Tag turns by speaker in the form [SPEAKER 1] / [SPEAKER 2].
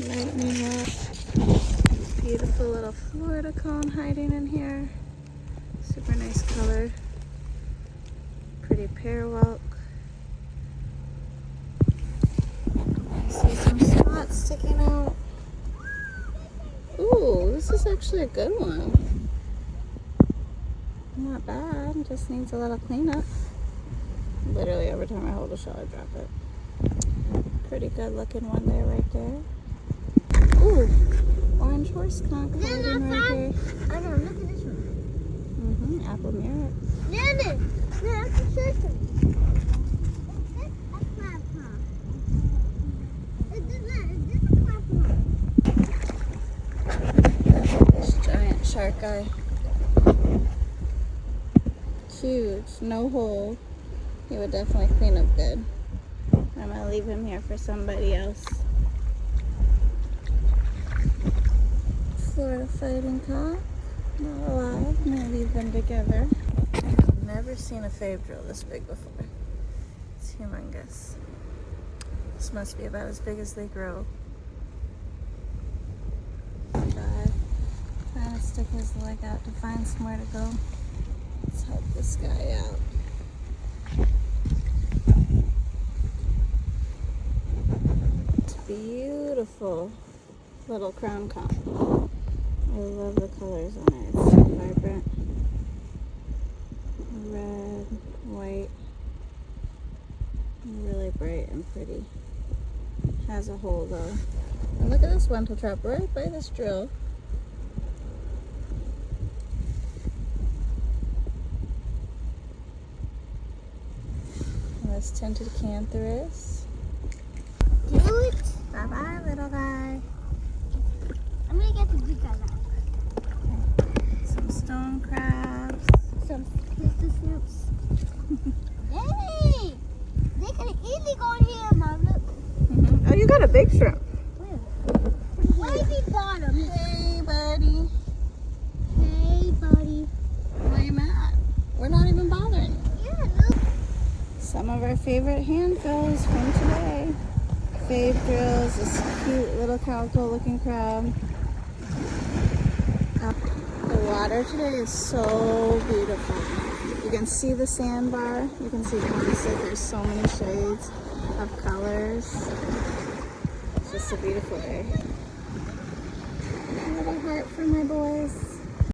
[SPEAKER 1] Lightning up. Beautiful little Florida cone hiding in here. Super nice color. Pretty pear walk. I see some spots sticking out. Ooh, this is actually a good one. Not bad, just needs a little cleanup. Literally every time I hold a shell I drop it. Pretty good looking one there, right there. Ooh, orange horse conch hiding right here.
[SPEAKER 2] I know, look at this one.
[SPEAKER 1] Apple merit.
[SPEAKER 2] Nana, that's a sister. That's my pop. Is this a pop?
[SPEAKER 1] This giant shark eye. Huge, no hole. He would definitely clean up good. I'm gonna leave him here for somebody else. Florida fighting cock. Not alive. I'm gonna leave them together. I've never seen a fave drill this big before. It's humongous. This must be about as big as they grow. God. Trying to stick his leg out to find somewhere to go. Let's help this guy out. It's beautiful little crown conch. I love the colors on it. It's so vibrant. Red, white, really bright and pretty. Has a hole though. And look at this lentil trap right by this drill. And this tinted cantharus.
[SPEAKER 2] Do it.
[SPEAKER 1] Bye bye, little guy.
[SPEAKER 2] I'm gonna get the big guy out.
[SPEAKER 1] Some stone crabs.
[SPEAKER 2] Some pistol snoops. Hey! They could easily go in here, Mom. Look.
[SPEAKER 1] Oh, you got a big shrimp.
[SPEAKER 2] Where? Wavy bottom.
[SPEAKER 1] Hey, buddy.
[SPEAKER 2] Hey, buddy.
[SPEAKER 1] Where you at? We're not even bothering you.
[SPEAKER 2] Yeah, look.
[SPEAKER 1] Some of our favorite hand fills from today. Fave drills, this cute little calico looking crab. The water today is so beautiful. You can see the sandbar. You can see there's so many shades of colors. It's just a beautiful day. A little heart for my boys.